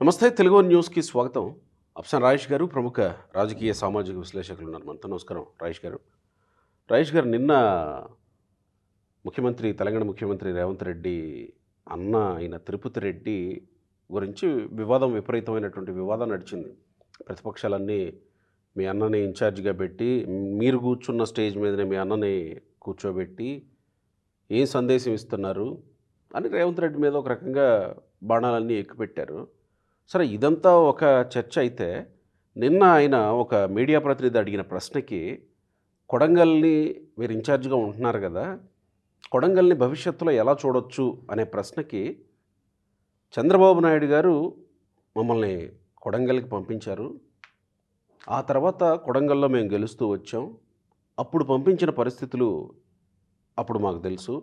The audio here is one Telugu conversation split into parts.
నమస్తే తెలుగు న్యూస్కి స్వాగతం. అఫ్సన్ రాయేష్ గారు ప్రముఖ రాజకీయ సామాజిక విశ్లేషకులు ఉన్నారు మనతో. నమస్కారం రాయేష్ గారు. రాయేష్ గారు, నిన్న తెలంగాణ ముఖ్యమంత్రి రేవంత్ రెడ్డి అన్న అయిన తిరుపతి రెడ్డి గురించి విపరీతమైనటువంటి వివాదం నడిచింది. ప్రతిపక్షాలన్నీ మీ అన్నని ఇన్ఛార్జిగా పెట్టి, మీరు కూర్చున్న స్టేజ్ మీదనే మీ అన్నని కూర్చోబెట్టి ఏం సందేశం ఇస్తున్నారు అని రేవంత్ రెడ్డి మీద ఒక రకంగా బాణాలన్నీ ఎక్కుపెట్టారు. సరే, ఇదంతా ఒక చర్చ అయితే, నిన్న ఆయన ఒక మీడియా ప్రతినిధి అడిగిన ప్రశ్నకి, కొడంగల్ని మీరు ఇన్ఛార్జిగా ఉంటున్నారు కదా, కొడంగల్ని భవిష్యత్తులో ఎలా చూడొచ్చు అనే ప్రశ్నకి చంద్రబాబు నాయుడు గారు మమ్మల్ని కొడంగల్కి పంపించారు. ఆ తర్వాత కొడంగల్లో మేము గెలుస్తూ వచ్చాం. అప్పుడు పంపించిన పరిస్థితులు అప్పుడు మాకు తెలుసు.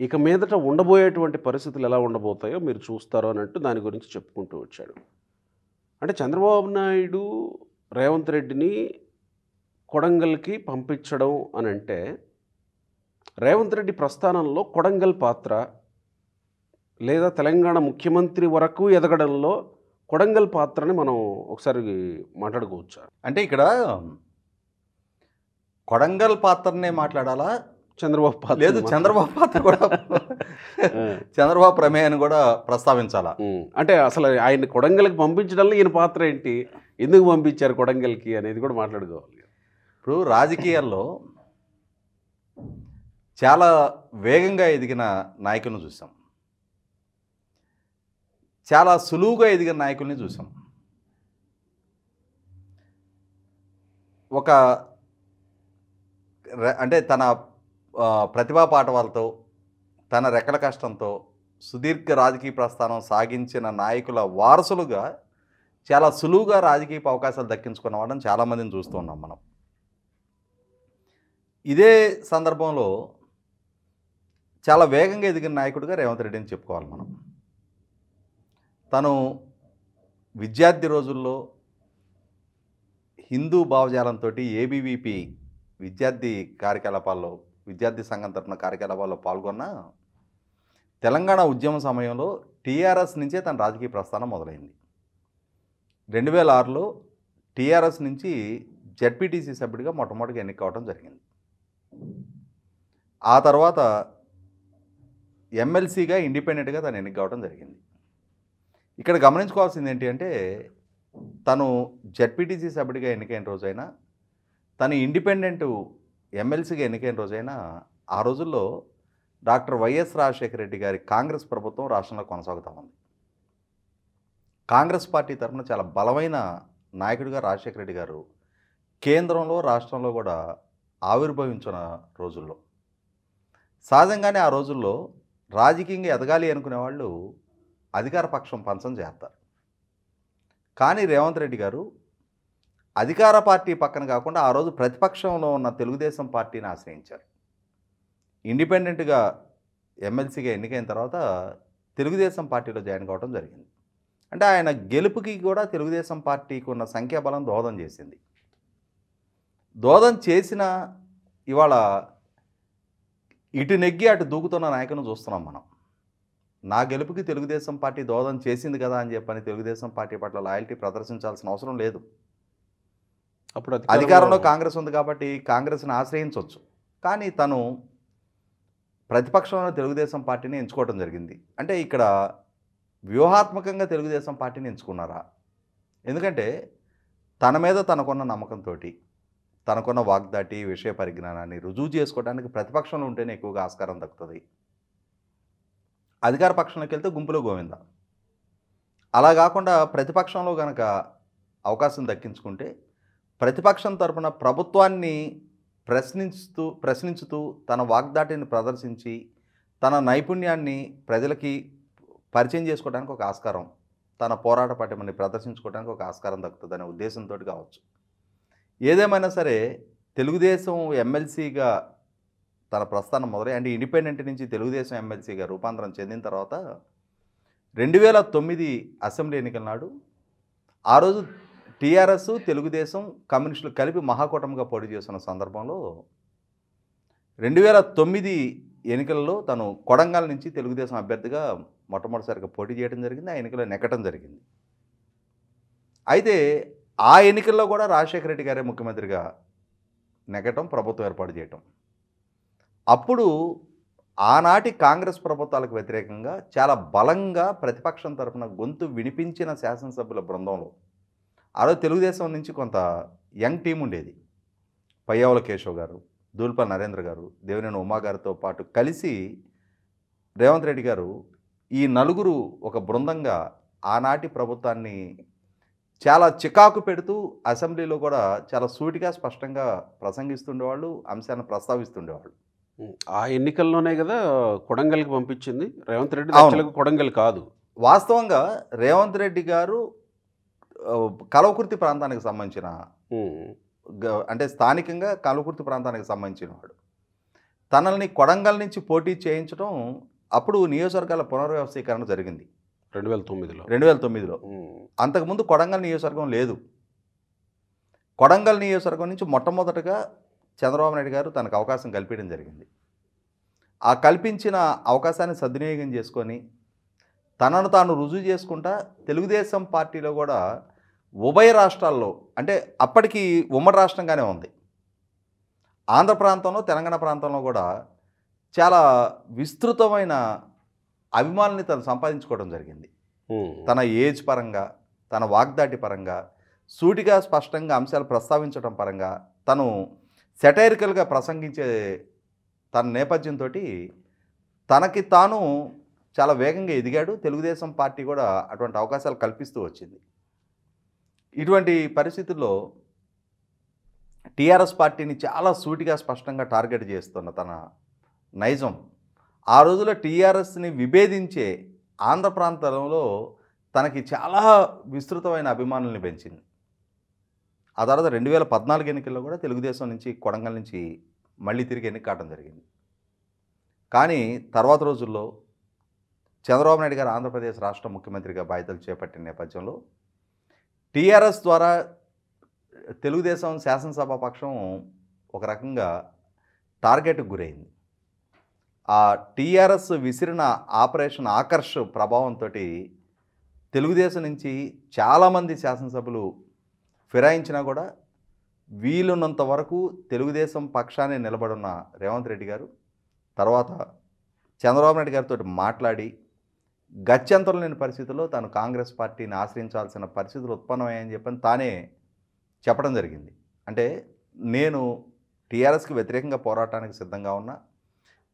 ఇక మీదట ఉండబోయేటువంటి పరిస్థితులు ఎలా ఉండబోతాయో మీరు చూస్తారు అని అంటూ దాని గురించి చెప్పుకుంటూ వచ్చాడు. అంటే చంద్రబాబు నాయుడు రేవంత్ రెడ్డిని కొడంగల్కి పంపించడం అని అంటే, రేవంత్ రెడ్డి ప్రస్థానంలో కొడంగల్ పాత్ర, లేదా తెలంగాణ ముఖ్యమంత్రి వరకు ఎదగడంలో కొడంగల్ పాత్రని మనం ఒకసారి మాట్లాడుకోవచ్చా? అంటే ఇక్కడ కొడంగల్ పాత్రనే మాట్లాడాలా, చంద్రబాబు పాత్ర లేదు చంద్రబాబు పాత్ర కూడా చంద్రబాబు ప్రమేయాన్ని కూడా ప్రస్తావించాలా? అంటే అసలు ఆయన కొడంగల్కి పంపించడంలో ఈయన పాత్ర ఏంటి, ఎందుకు పంపించారు కొడంగల్కి అనేది కూడా మాట్లాడుకోవాలి. ఇప్పుడు రాజకీయాల్లో చాలా వేగంగా ఎదిగిన నాయకులను చూసాం, చాలా సులువుగా ఎదిగిన నాయకుల్ని చూసాం. అంటే తన ప్రతిభా పాటవాలతో, తన రెక్కల కష్టంతో సుదీర్ఘ రాజకీయ ప్రస్థానం సాగించిన నాయకుల వారసులుగా చాలా సులువుగా రాజకీయ అవకాశాలు దక్కించుకున్న వాళ్ళని చాలామందిని చూస్తూ ఉన్నాం మనం. ఇదే సందర్భంలో చాలా వేగంగా ఎదిగిన నాయకుడిగా రేవంత్ రెడ్డిని చెప్పుకోవాలి మనం. తను విద్యార్థి రోజుల్లో హిందూ భావజాలంతో ఏబీవీపీ విద్యార్థి సంఘం తరఫున కార్యకలాపాల్లో పాల్గొన్న తెలంగాణ ఉద్యమ సమయంలో టీఆర్ఎస్ నుంచే తన రాజకీయ ప్రస్థానం మొదలైంది. 2006లో టీఆర్ఎస్ నుంచి జెడ్పీటీసీ సభ్యుడిగా మొట్టమొదటిగా ఎన్నికవడం జరిగింది. ఆ తర్వాత ఎమ్మెల్సీగా ఇండిపెండెంట్గా తను ఎన్నికవడం జరిగింది. ఇక్కడ గమనించుకోవాల్సింది ఏంటి అంటే, తను జెడ్పీటీసీ సభ్యుడిగా ఎన్నికైన రోజైనా, తను ఇండిపెండెంట్ ఎమ్మెల్సీగా ఎన్నికైన రోజైనా, ఆ రోజుల్లో డాక్టర్ వైఎస్ రాజశేఖర రెడ్డి గారి కాంగ్రెస్ ప్రభుత్వం రాష్ట్రంలో కొనసాగుతూ ఉంది. కాంగ్రెస్ పార్టీ తరఫున చాలా బలమైన నాయకుడిగా రాజశేఖర రెడ్డి గారు కేంద్రంలో, రాష్ట్రంలో కూడా ఆవిర్భవించిన రోజుల్లో, సహజంగానే ఆ రోజుల్లో రాజకీయంగా ఎదగాలి అనుకునే వాళ్ళు అధికార పక్షం పంచం చేస్తారు. కానీ రేవంత్ రెడ్డి గారు అధికార పార్టీ పక్కన కాకుండా ఆ రోజు ప్రతిపక్షంలో ఉన్న తెలుగుదేశం పార్టీని ఆశ్రయించారు. ఇండిపెండెంట్గా ఎమ్మెల్సీగా ఎన్నికైన తర్వాత తెలుగుదేశం పార్టీలో జాయిన్ కావడం జరిగింది. అంటే ఆయన గెలుపుకి కూడా తెలుగుదేశం పార్టీకి ఉన్న సంఖ్యాబలం దోహదం చేసింది. దోహదం చేసిన ఇవాళ ఇటు నెగ్గి అటు దూకుతున్న నాయకులను చూస్తున్నాం మనం. నా గెలుపుకి తెలుగుదేశం పార్టీ దోహదం చేసింది కదా అని చెప్పని తెలుగుదేశం పార్టీ పట్ల లాయల్టీ ప్రదర్శించాల్సిన అవసరం లేదు. అప్పుడు అధికారంలో కాంగ్రెస్ ఉంది కాబట్టి కాంగ్రెస్ని ఆశ్రయించవచ్చు. కానీ తను ప్రతిపక్షంలో తెలుగుదేశం పార్టీని ఎంచుకోవడం జరిగింది. అంటే ఇక్కడ వ్యూహాత్మకంగా తెలుగుదేశం పార్టీని ఎంచుకున్నారా? ఎందుకంటే తన మీద తనకున్న నమ్మకంతో, తనకున్న వాగ్దాటి, విషయ పరిజ్ఞానాన్ని రుజువు చేసుకోవడానికి ప్రతిపక్షంలో ఉంటేనే ఎక్కువగా ఆస్కారం దక్కుతుంది. అధికార పక్షంలోకి వెళ్తే గుంపులో గోవింద. అలా కాకుండా ప్రతిపక్షంలో కనుక అవకాశం దక్కించుకుంటే, ప్రతిపక్షం తరపున ప్రభుత్వాన్ని ప్రశ్నించుతూ తన వాగ్దాటిని ప్రదర్శించి తన నైపుణ్యాన్ని ప్రజలకి పరిచయం చేసుకోవడానికి ఒక ఆస్కారం, తన పోరాట పటిమని ప్రదర్శించుకోవడానికి ఒక ఆస్కారం దక్కుతుందనే ఉద్దేశంతో కావచ్చు. ఏదేమైనా సరే తెలుగుదేశం ఎమ్మెల్సీగా తన ప్రస్థానం మొదలై, అంటే ఇండిపెండెంట్ నుంచి తెలుగుదేశం ఎమ్మెల్సీగా రూపాంతరం చెందిన తర్వాత 2009 అసెంబ్లీ ఎన్నికల నాడు ఆ రోజు టీఆర్ఎస్, తెలుగుదేశం, కమ్యూనిస్టులు కలిపి మహాకూటమిగా పోటీ చేస్తున్న సందర్భంలో 2009 ఎన్నికల్లో తను కొడంగల్ నుంచి తెలుగుదేశం అభ్యర్థిగా మొట్టమొదటిసారిగా పోటీ చేయడం జరిగింది. ఆ ఎన్నికల్లో నెగ్గటం జరిగింది. అయితే ఆ ఎన్నికల్లో కూడా రాజశేఖర రెడ్డి గారే ముఖ్యమంత్రిగా నెగ్గటం, ప్రభుత్వం ఏర్పాటు చేయటం. అప్పుడు ఆనాటి కాంగ్రెస్ ప్రభుత్వాలకు వ్యతిరేకంగా చాలా బలంగా ప్రతిపక్షం తరపున గొంతు వినిపించిన శాసనసభ్యుల బృందంలో ఆ రోజు తెలుగుదేశం నుంచి కొంత యంగ్ టీం ఉండేది. పయ్యావుల కేశవ్ గారు, దూల్పల్లి నరేంద్ర గారు, దేవినేని ఉమా గారితో పాటు కలిసి రేవంత్ రెడ్డి గారు ఈ నలుగురు ఒక బృందంగా ఆనాటి ప్రభుత్వాన్ని చాలా చికాకు పెడుతూ అసెంబ్లీలో కూడా చాలా సూటిగా స్పష్టంగా ప్రసంగిస్తుండేవాళ్ళు, అంశాన్ని ప్రస్తావిస్తుండేవాళ్ళు. ఆ ఎన్నికల్లోనే కదా కొడంగల్కి పంపించింది రేవంత్ రెడ్డి. అవును. యాక్చువల్గా కొడంగల్ కాదు. వాస్తవంగా రేవంత్ రెడ్డి గారు కల్వకుర్తి ప్రాంతానికి సంబంధించిన అంటే స్థానికంగా కల్వకుర్తి ప్రాంతానికి సంబంధించిన వాడు. తనల్ని కొడంగల్ నుంచి పోటీ చేయించడం అప్పుడు నియోజకవర్గాల పునర్వ్యవస్థీకరణ జరిగింది 2009లో. అంతకుముందు కొడంగల్ నియోజకవర్గం లేదు. కొడంగల్ నియోజకవర్గం నుంచి మొట్టమొదటగా చంద్రబాబు నాయుడు గారు తనకు అవకాశం కల్పించడం జరిగింది. ఆ కల్పించిన అవకాశాన్ని సద్వినియోగం చేసుకొని తనను తాను రుజువు చేసుకుంటా తెలుగుదేశం పార్టీలో కూడా ఉభయ రాష్ట్రాల్లో, అంటే అప్పటికి ఉమ్మడి రాష్ట్రంగానే ఉంది, ఆంధ్ర ప్రాంతంలో తెలంగాణ ప్రాంతంలో కూడా చాలా విస్తృతమైన అభిమానుల్ని తను సంపాదించుకోవడం జరిగింది. తన ఏజ్ పరంగా, తన వాగ్దాటి పరంగా, సూటిగా స్పష్టంగా అంశాలు ప్రస్తావించడం పరంగా, తను సెటైరికల్గా ప్రసంగించే తన నేపథ్యంతో తనకి తాను చాలా వేగంగా ఎదిగాడు. తెలుగుదేశం పార్టీ కూడా అటువంటి అవకాశాలు కల్పిస్తూ వచ్చింది. ఇటువంటి పరిస్థితుల్లో టీఆర్ఎస్ పార్టీని చాలా సూటిగా స్పష్టంగా టార్గెట్ చేస్తున్న తన నైజం ఆ రోజుల్లో టీఆర్ఎస్ని విభేదించే ఆంధ్ర ప్రాంతంలో తనకి చాలా విస్తృతమైన అభిమానుల్ని పెంచింది. ఆ తర్వాత 2014 ఎన్నికల్లో కూడా తెలుగుదేశం నుంచి కొడంగల్ నుంచి మళ్ళీ తిరిగి ఎన్నిక కావడం జరిగింది. కానీ తర్వాత రోజుల్లో చంద్రబాబు నాయుడు గారు ఆంధ్రప్రదేశ్ రాష్ట్ర ముఖ్యమంత్రిగా బాధ్యతలు చేపట్టిన నేపథ్యంలో టీఆర్ఎస్ ద్వారా తెలుగుదేశం శాసనసభ పక్షం ఒక రకంగా టార్గెట్కి గురైంది. ఆ టీఆర్ఎస్ విసిరిన ఆపరేషన్ ఆకర్ష్ ప్రభావంతో తెలుగుదేశం నుంచి చాలామంది శాసనసభ్యులు ఫిరాయించినా కూడా వీలున్నంత వరకు తెలుగుదేశం పక్షాన్ని నిలబడున్న రేవంత్ రెడ్డి గారు తర్వాత చంద్రబాబు నాయుడు గారితో మాట్లాడి గత్యంతరం లేని పరిస్థితుల్లో తాను కాంగ్రెస్ పార్టీని ఆశ్రయించాల్సిన పరిస్థితులు ఉత్పన్నమయ్యాయని చెప్పని తానే చెప్పడం జరిగింది. అంటే నేను టీఆర్ఎస్కి వ్యతిరేకంగా పోరాటానికి సిద్ధంగా ఉన్నా,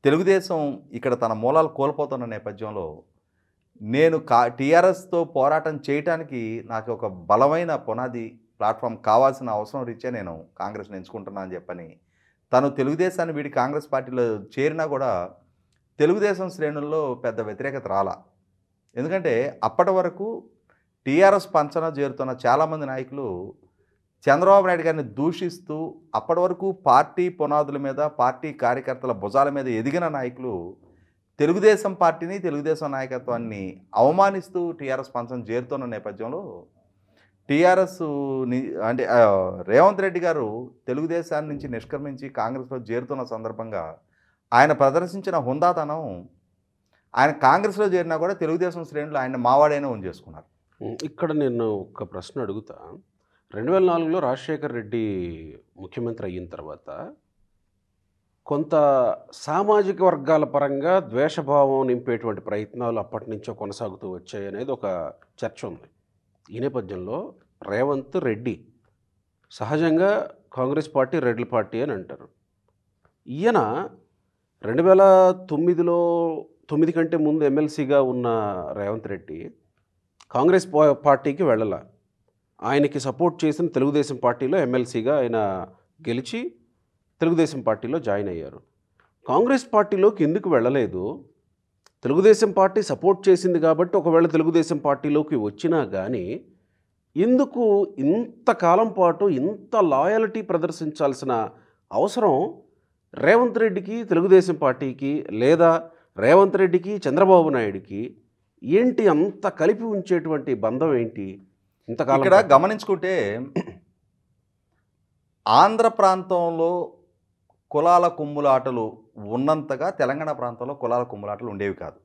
తెలుగుదేశం ఇక్కడ తన మూలాలు కోల్పోతున్న నేపథ్యంలో నేను టీఆర్ఎస్తో పోరాటం చేయటానికి నాకు ఒక బలమైన పునాది ప్లాట్ఫామ్ కావాల్సిన అవసరం రీత్యా నేను కాంగ్రెస్ని ఎంచుకుంటున్నా అని చెప్పని తను తెలుగుదేశాన్ని వీడి కాంగ్రెస్ పార్టీలో చేరినా కూడా తెలుగుదేశం శ్రేణుల్లో పెద్ద వ్యతిరేకత రాలా. ఎందుకంటే అప్పటి వరకు టీఆర్ఎస్ పంచన చేరుతున్న చాలామంది నాయకులు చంద్రబాబు నాయుడు గారిని దూషిస్తూ అప్పటి వరకు పార్టీ పునాదుల మీద, పార్టీ కార్యకర్తల భుజాల మీద ఎదిగిన నాయకులు తెలుగుదేశం పార్టీని, తెలుగుదేశం నాయకత్వాన్ని అవమానిస్తూ టీఆర్ఎస్ పంచన చేరుతున్న నేపథ్యంలో టీఆర్ఎస్ అంటే రేవంత్ రెడ్డి గారు తెలుగుదేశాన్ని నుంచి నిష్క్రమించి కాంగ్రెస్లో చేరుతున్న సందర్భంగా ఆయన ప్రదర్శించిన హుందాతనం, ఆయన కాంగ్రెస్లో చేరినా కూడా తెలుగుదేశం శ్రేణులు ఆయన మావాడైనా ఉంచేసుకున్నారు. ఇక్కడ నేను ఒక ప్రశ్న అడుగుతా. 2004లో రాజశేఖర్ రెడ్డి ముఖ్యమంత్రి అయిన తర్వాత కొంత సామాజిక వర్గాల పరంగా ద్వేషభావం నింపేటువంటి ప్రయత్నాలు అప్పటి నుంచో కొనసాగుతూ వచ్చాయి అనేది ఒక చర్చ ఉంది. ఈ నేపథ్యంలో రేవంత్ రెడ్డి సహజంగా కాంగ్రెస్ పార్టీ రెడ్ల పార్టీ అని అంటారు. ఈయన 2009లో 9 కంటే ముందు ఎమ్మెల్సీగా ఉన్న రేవంత్ రెడ్డి కాంగ్రెస్ పార్టీకి వెళ్ళాల. ఆయనకి సపోర్ట్ చేసిన తెలుగుదేశం పార్టీలో ఎమ్మెల్సీగా ఆయన గెలిచి తెలుగుదేశం పార్టీలో జాయిన్ అయ్యారు. కాంగ్రెస్ పార్టీలోకి ఎందుకు వెళ్ళలేదు? తెలుగుదేశం పార్టీ సపోర్ట్ చేసింది కాబట్టి ఒకవేళ తెలుగుదేశం పార్టీలోకి వచ్చినా కానీ ఎందుకు ఇంతకాలం పాటు ఇంత లాయల్టీ ప్రదర్శించాల్సిన అవసరం రేవంత్ రెడ్డికి, తెలుగుదేశం పార్టీకి, లేదా రేవంత్ రెడ్డికి, చంద్రబాబు నాయుడికి ఏంటి అంత కలిపి ఉంచేటువంటి బంధం ఏంటి ఇంతకాలం? ఇక్కడ గమనించుకుంటే ఆంధ్ర ప్రాంతంలో కులాల కుమ్ములాటలు ఉన్నంతగా తెలంగాణ ప్రాంతంలో కులాల కుమ్ములాటలు ఉండేవి కాదు.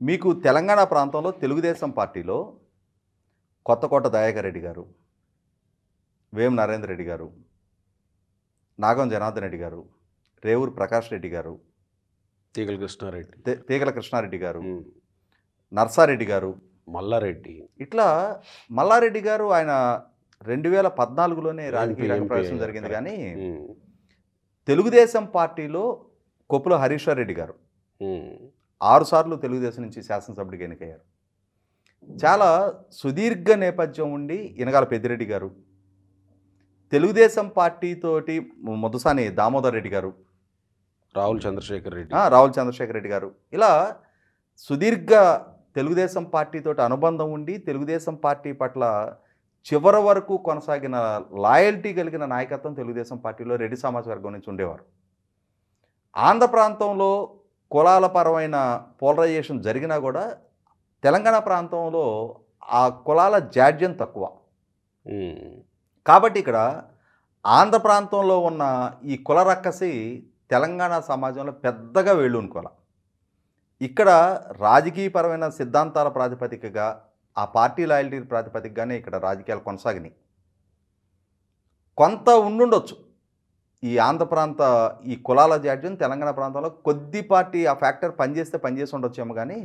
మీకు తెలంగాణ ప్రాంతంలో తెలుగుదేశం పార్టీలో కొత్తకోట దయాకర్ రెడ్డి గారు, వేం నరేందర్ రెడ్డి గారు, నాగం జనార్దన్ రెడ్డి గారు, రేవూరు ప్రకాష్ రెడ్డి గారు, తీగల కృష్ణారెడ్డి, తీగల కృష్ణారెడ్డి గారు, ఉమ్, నర్సారెడ్డి గారు, మల్లారెడ్డి, ఇట్లా మల్లారెడ్డి గారు ఆయన 2014లోనే రాజకీయ ఎంపీ, రంగప్రవేశం జరిగింది. కరెక్ట్. కానీ ఉమ్, తెలుగుదేశం పార్టీలో కొప్పుల హరీశ్వర్ రెడ్డి గారు ఉమ్, 6 సార్లు తెలుగుదేశం నుంచి శాసనసభ్యుడిగా ఎన్నికయ్యారు. చాలా సుదీర్ఘ నేపథ్యం ఉండి ఇనగాల పెద్దిరెడ్డి గారు, తెలుగుదేశం పార్టీతోటి ముద్దసాని దామోదర్ రెడ్డి గారు, రావుల చంద్రశేఖర్ రెడ్డి, రావుల చంద్రశేఖర్ రెడ్డి గారు, ఇలా సుదీర్ఘ తెలుగుదేశం పార్టీతోటి అనుబంధం ఉండి తెలుగుదేశం పార్టీ పట్ల చివరి వరకు కొనసాగిన లాయల్టీ కలిగిన నాయకత్వం తెలుగుదేశం పార్టీలో రెడ్డి సమాజ వర్గం నుంచి ఉండేవారు. ఆంధ్ర ప్రాంతంలో కులాల పరమైన పోలరైజేషన్ జరిగినా కూడా తెలంగాణ ప్రాంతంలో ఆ కులాల జాడ్యం తక్కువ. ఉమ్, కాబట్టి ఇక్కడ ఆంధ్ర ప్రాంతంలో ఉన్న ఈ కుల రక్కసి తెలంగాణ సమాజంలో పెద్దగా వేళ్ళూనుకోవాలి. ఇక్కడ రాజకీయపరమైన సిద్ధాంతాల ప్రాతిపదికగా ఆ పార్టీ లాయల్టీ ప్రాతిపదికగానే ఇక్కడ రాజకీయాలు కొనసాగినాయి. కొంత ఉండుండొచ్చు ఈ ఆంధ్ర ప్రాంత ఈ కులాల జాడ్యం తెలంగాణ ప్రాంతంలో కొద్దిపాటి ఆ ఫ్యాక్టర్ పనిచేసి ఉండొచ్చేమో. కానీ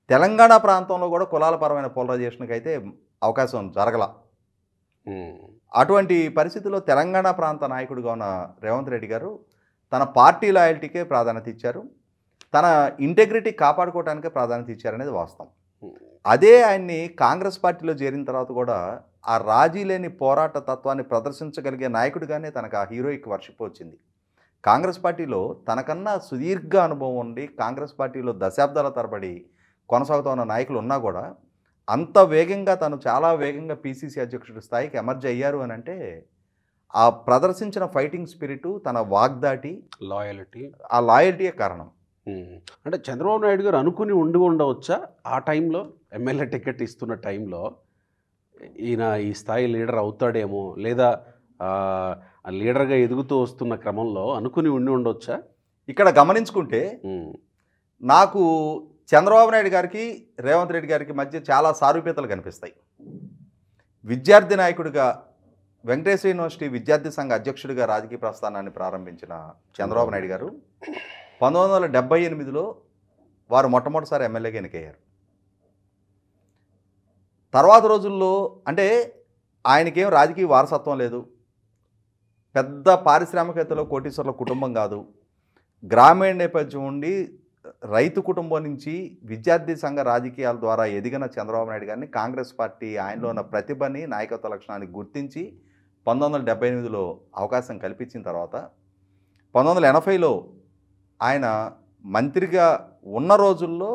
తెలంగాణ ప్రాంతంలో కూడా కులాల పరమైన పోలరైజేషన్కి అయితే అవకాశం జరగల. ఉమ్, అటువంటి పరిస్థితుల్లో తెలంగాణ ప్రాంత నాయకుడిగా ఉన్న రేవంత్ రెడ్డి గారు తన పార్టీ లాయల్టీకే ప్రాధాన్యత ఇచ్చారు, తన ఇంటెగ్రిటీ కాపాడుకోవడానికే ప్రాధాన్యత ఇచ్చారనేది వాస్తవం. అదే ఆయన్ని కాంగ్రెస్ పార్టీలో చేరిన తర్వాత కూడా ఆ రాజీ లేని పోరాట తత్వాన్ని ప్రదర్శించగలిగే నాయకుడిగానే తనకు ఆ హీరోయిక్ వర్షిప్ వచ్చింది. కాంగ్రెస్ పార్టీలో తనకన్నా సుదీర్ఘ అనుభవం ఉండి కాంగ్రెస్ పార్టీలో దశాబ్దాల తరబడి కొనసాగుతూ ఉన్న నాయకులు ఉన్నా కూడా అంత వేగంగా తను చాలా వేగంగా పీసీసీ అధ్యక్షుడి స్థాయికి ఎమర్జ్ అయ్యారు అని అంటే ఆ ప్రదర్శించిన ఫైటింగ్ స్పిరిటు, తన వాగ్దాటి, లాయల్టీ, ఆ లాయల్టీయే కారణం. అంటే చంద్రబాబు నాయుడు గారు అనుకుని ఉండవచ్చా ఆ టైంలో, ఎమ్మెల్యే టికెట్ ఇస్తున్న టైంలో ఈయన ఈ స్థాయి లీడర్ అవుతాడేమో, లేదా లీడర్గా ఎదుగుతూ వస్తున్న క్రమంలో అనుకుని ఉండవచ్చా? ఇక్కడ గమనించుకుంటే నాకు చంద్రబాబు నాయుడు గారికి రేవంత్ రెడ్డి గారికి మధ్య చాలా సారూప్యతలు కనిపిస్తాయి. విద్యార్థి నాయకుడిగా వెంకటేశ్వర యూనివర్సిటీ విద్యార్థి సంఘ అధ్యక్షుడిగా రాజకీయ ప్రస్థానాన్ని ప్రారంభించిన చంద్రబాబు నాయుడు గారు 1978లో వారు మొట్టమొదటిసారి ఎమ్మెల్యేగా ఎన్నికయ్యారు. తర్వాత రోజుల్లో అంటే ఆయనకేం రాజకీయ వారసత్వం లేదు, పెద్ద పారిశ్రామికవేత్తలో కోటీశ్వర్ల కుటుంబం కాదు, గ్రామీణ నేపథ్యం ఉండి రైతు కుటుంబం నుంచి విద్యార్థి సంఘ రాజకీయాల ద్వారా ఎదిగిన చంద్రబాబు నాయుడు గారిని కాంగ్రెస్ పార్టీ ఆయనలో ఉన్న ప్రతిభని, నాయకత్వ లక్షణాన్ని గుర్తించి 1978లో అవకాశం కల్పించిన తర్వాత 1980లో ఆయన మంత్రిగా ఉన్న రోజుల్లో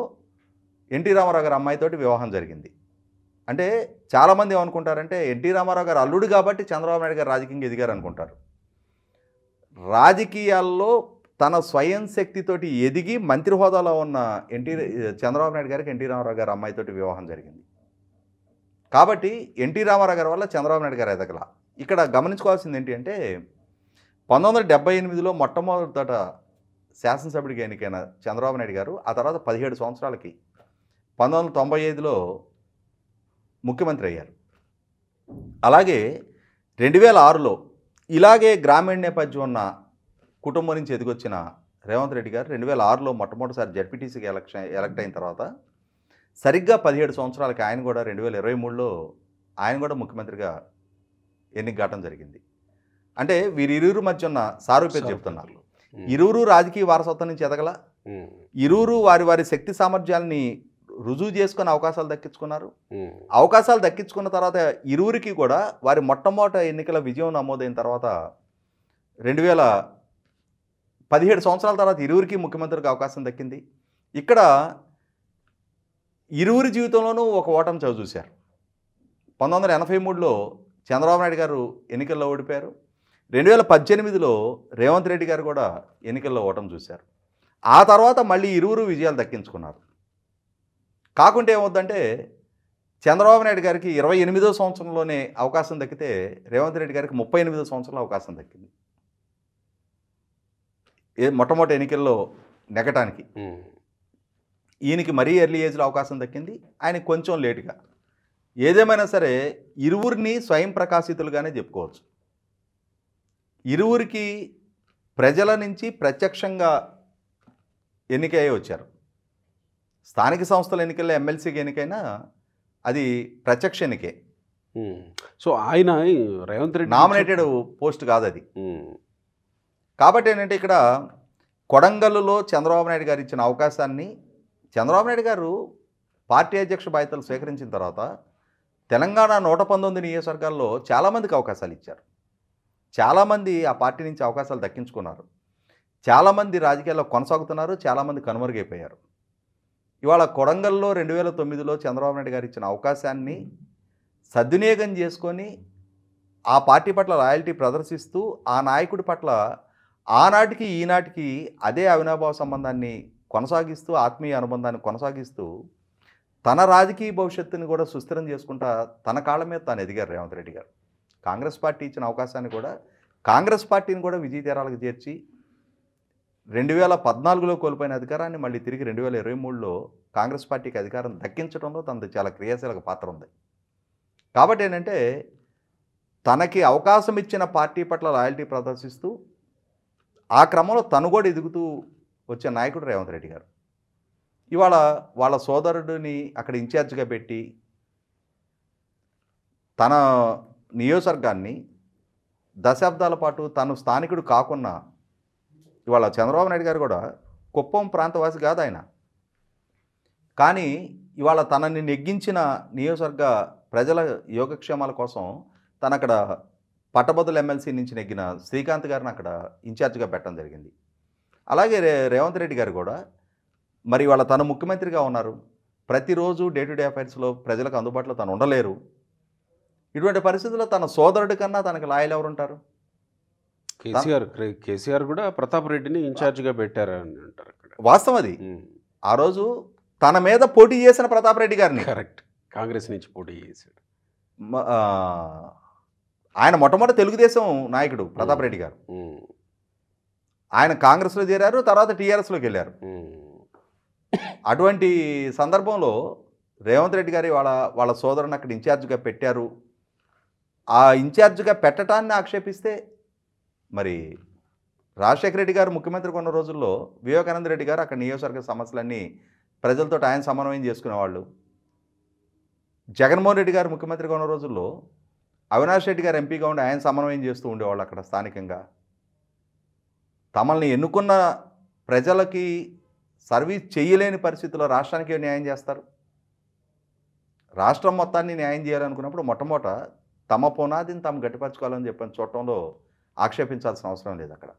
ఎన్టీ రామారావు గారి అమ్మాయితోటి వివాహం జరిగింది. అంటే చాలామంది ఏమనుకుంటారంటే ఎన్టీ రామారావు గారు అల్లుడు కాబట్టి చంద్రబాబు నాయుడు గారు రాజకీయంగా ఎదిగారు అనుకుంటారు. రాజకీయాల్లో తన స్వయం శక్తితోటి ఎదిగి మంత్రి హోదాలో ఉన్న చంద్రబాబు నాయుడు గారికి ఎన్టీ రామారావు గారి అమ్మాయితోటి వివాహం జరిగింది. కాబట్టి ఎన్టీ రామారావు గారి వల్ల చంద్రబాబు నాయుడు గారు ఎదగల. ఇక్కడ గమనించుకోవాల్సింది ఏంటి అంటే 1978లో మొట్టమొదట శాసనసభ్యుడిగా ఎన్నికైన చంద్రబాబు నాయుడు గారు ఆ తర్వాత 17 సంవత్సరాలకి 1995లో ముఖ్యమంత్రి అయ్యారు. అలాగే 2006లో ఇలాగే గ్రామీణ నేపథ్యం ఉన్న కుటుంబం నుంచి ఎదిగొచ్చిన రేవంత్ రెడ్డి గారు 2006లో మొట్టమొదటిసారి జడ్పీటీసీకి ఎలక్ట్ అయిన తర్వాత సరిగ్గా 17 సంవత్సరాలకి ఆయన కూడా 2023లో ఆయన కూడా ముఖ్యమంత్రిగా ఎన్నిక కావడం జరిగింది. అంటే వీరిరువురు మధ్య ఉన్న సారూప్యత చెప్తున్నారు. ఇరువురు రాజకీయ వారసత్వం నుంచి ఎదగల, ఇరువురు వారి వారి శక్తి సామర్థ్యాలని రుజువు చేసుకుని అవకాశాలు దక్కించుకున్నారు. అవకాశాలు దక్కించుకున్న తర్వాత ఇరువురికి కూడా వారి మొట్టమొదటి ఎన్నికల విజయం నమోదైన తర్వాత 2017 సంవత్సరాల తర్వాత ఇరువురికి ముఖ్యమంత్రికి అవకాశం దక్కింది. ఇక్కడ ఇరువురి జీవితంలోనూ ఒక ఓటమి చవి చూశారు. 1983లో చంద్రబాబు నాయుడు గారు ఎన్నికల్లో ఓడిపోయారు. 2018లో రేవంత్ రెడ్డి గారు కూడా ఎన్నికల్లో ఓటమి చూశారు. ఆ తర్వాత మళ్ళీ ఇరువురు విజయాలు దక్కించుకున్నారు. కాకుంటే ఏమవుద్దంటే చంద్రబాబు నాయుడు గారికి 28వ సంవత్సరంలోనే అవకాశం దక్కితే రేవంత్ రెడ్డి గారికి 38వ సంవత్సరంలో అవకాశం దక్కింది మొట్టమొదటి ఎన్నికల్లో నెగ్గటానికి. ఈయనకి మరీ ఎర్లీ ఏజ్లో అవకాశం దక్కింది, ఆయనకి కొంచెం లేటుగా. ఏదేమైనా సరే ఇరువురిని స్వయం ప్రకాశితులుగానే చెప్పుకోవచ్చు. ఇరువురికి ప్రజల నుంచి ప్రత్యక్షంగా ఎన్నికయ్యే వచ్చారు. స్థానిక సంస్థల ఎన్నికల్లో ఎమ్మెల్సీకి ఎన్నికైనా అది ప్రత్యక్ష ఎన్నికే. సో ఆయన రేవంత్ రెడ్డి నామినేటెడ్ పోస్ట్ కాదు అది. కాబట్టి ఏంటంటే ఇక్కడ కొడంగల్లులో చంద్రబాబు నాయుడు గారు ఇచ్చిన అవకాశాన్ని చంద్రబాబు నాయుడు గారు పార్టీ అధ్యక్ష బాధ్యతలు స్వీకరించిన తర్వాత తెలంగాణ 119 నియోజకవర్గాల్లో చాలామందికి అవకాశాలు ఇచ్చారు. చాలామంది ఆ పార్టీ నుంచి అవకాశాలు దక్కించుకున్నారు. చాలామంది రాజకీయాల్లో కొనసాగుతున్నారు, చాలామంది కనుమరుగైపోయారు. ఇవాళ కొడంగల్లో 2009లో చంద్రబాబు నాయుడు గారు ఇచ్చిన అవకాశాన్ని సద్వినియోగం చేసుకొని ఆ పార్టీ పట్ల లాయల్టీ ప్రదర్శిస్తూ ఆ నాయకుడి పట్ల ఆనాటికి ఈనాటికి అదే అవినాభావ సంబంధాన్ని కొనసాగిస్తూ, ఆత్మీయ అనుబంధాన్ని కొనసాగిస్తూ తన రాజకీయ భవిష్యత్తుని కూడా సుస్థిరం చేసుకుంటా తన కాళ్ళ మీద తాను ఎదిగారు రేవంత్ రెడ్డి గారు. కాంగ్రెస్ పార్టీ ఇచ్చిన అవకాశాన్ని కూడా కాంగ్రెస్ పార్టీని కూడా విజయ తీరాలకు చేర్చి 2014లో కోల్పోయిన అధికారాన్ని మళ్ళీ తిరిగి 2023లో కాంగ్రెస్ పార్టీకి అధికారం దక్కించడంలో తనది చాలా క్రియాశీలక పాత్ర ఉంది. కాబట్టి ఏంటంటే తనకి అవకాశం ఇచ్చిన పార్టీ పట్ల లాయల్టీ ప్రదర్శిస్తూ ఆ క్రమంలో తను కూడా ఎదుగుతూ వచ్చే నాయకుడు రేవంత్ రెడ్డి గారు. ఇవాళ వాళ్ళ సోదరుడిని అక్కడ ఇన్ఛార్జిగా పెట్టి తన నియోజకవర్గాన్ని దశాబ్దాల పాటు తను స్థానికుడు కాకున్నా, ఇవాళ చంద్రబాబు నాయుడు గారు కూడా కుప్పం ప్రాంతవాసి కాదు ఆయన, కానీ ఇవాళ తనని నెగ్గించిన నియోజకవర్గ ప్రజల యోగక్షేమాల కోసం తను అక్కడ పట్టభద్రుల ఎమ్మెల్సీ నుంచి నెగ్గిన శ్రీకాంత్ గారిని అక్కడ ఇన్ఛార్జిగా పెట్టడం జరిగింది. అలాగే రేవంత్ రెడ్డి గారు కూడా మరి వాళ్ళ తను ముఖ్యమంత్రిగా ఉన్నారు. ప్రతిరోజు డే టు డే అఫైర్స్లో ప్రజలకు అందుబాటులో తను ఉండలేరు. ఇటువంటి పరిస్థితుల్లో తన సోదరుడి కన్నా తనకు లాయల్ ఎవరు ఉంటారు? కేసీఆర్ కూడా ప్రతాప్ రెడ్డిని ఇన్ఛార్జిగా పెట్టారని అంటారు అక్కడ. వాస్తవం అది. ఆ రోజు తన మీద పోటీ చేసిన ప్రతాప్ రెడ్డి గారిని, కరెక్ట్, కాంగ్రెస్ నుంచి పోటీ చేశాడు ఆయన. మొట్టమొదటి తెలుగుదేశం నాయకుడు ప్రతాప్ రెడ్డి గారు. ఆయన కాంగ్రెస్లో చేరారు, తర్వాత టీఆర్ఎస్లోకి వెళ్ళారు. అటువంటి సందర్భంలో రేవంత్ రెడ్డి గారి వాళ్ళ సోదరుని అక్కడ ఇన్ఛార్జిగా పెట్టారు. ఆ ఇన్ఛార్జిగా పెట్టడాన్ని ఆక్షేపిస్తే మరి రాజశేఖర రెడ్డి గారు ముఖ్యమంత్రిగా ఉన్న రోజుల్లో వివేకానంద రెడ్డి గారు అక్కడ నియోజకవర్గ సమస్యలన్నీ ప్రజలతో ఆయన సమన్వయం చేసుకునేవాళ్ళు. జగన్మోహన్ రెడ్డి గారు ముఖ్యమంత్రిగా ఉన్న రోజుల్లో అవినాష్ రెడ్డి గారు ఎంపీగా ఉండి ఆయన సమన్వయం చేస్తూ ఉండేవాళ్ళు అక్కడ స్థానికంగా. తమల్ని ఎన్నుకున్న ప్రజలకి సర్వీస్ చేయలేని పరిస్థితుల్లో రాష్ట్రానికి న్యాయం చేస్తారు. రాష్ట్రం మొత్తాన్ని న్యాయం చేయాలనుకున్నప్పుడు మొట్టమొదట తమ పునాదిని తాము గట్టిపరచుకోవాలని చెప్పని చూడటంలో ఆక్షేపించాల్సిన అవసరం లేదు అక్కడ.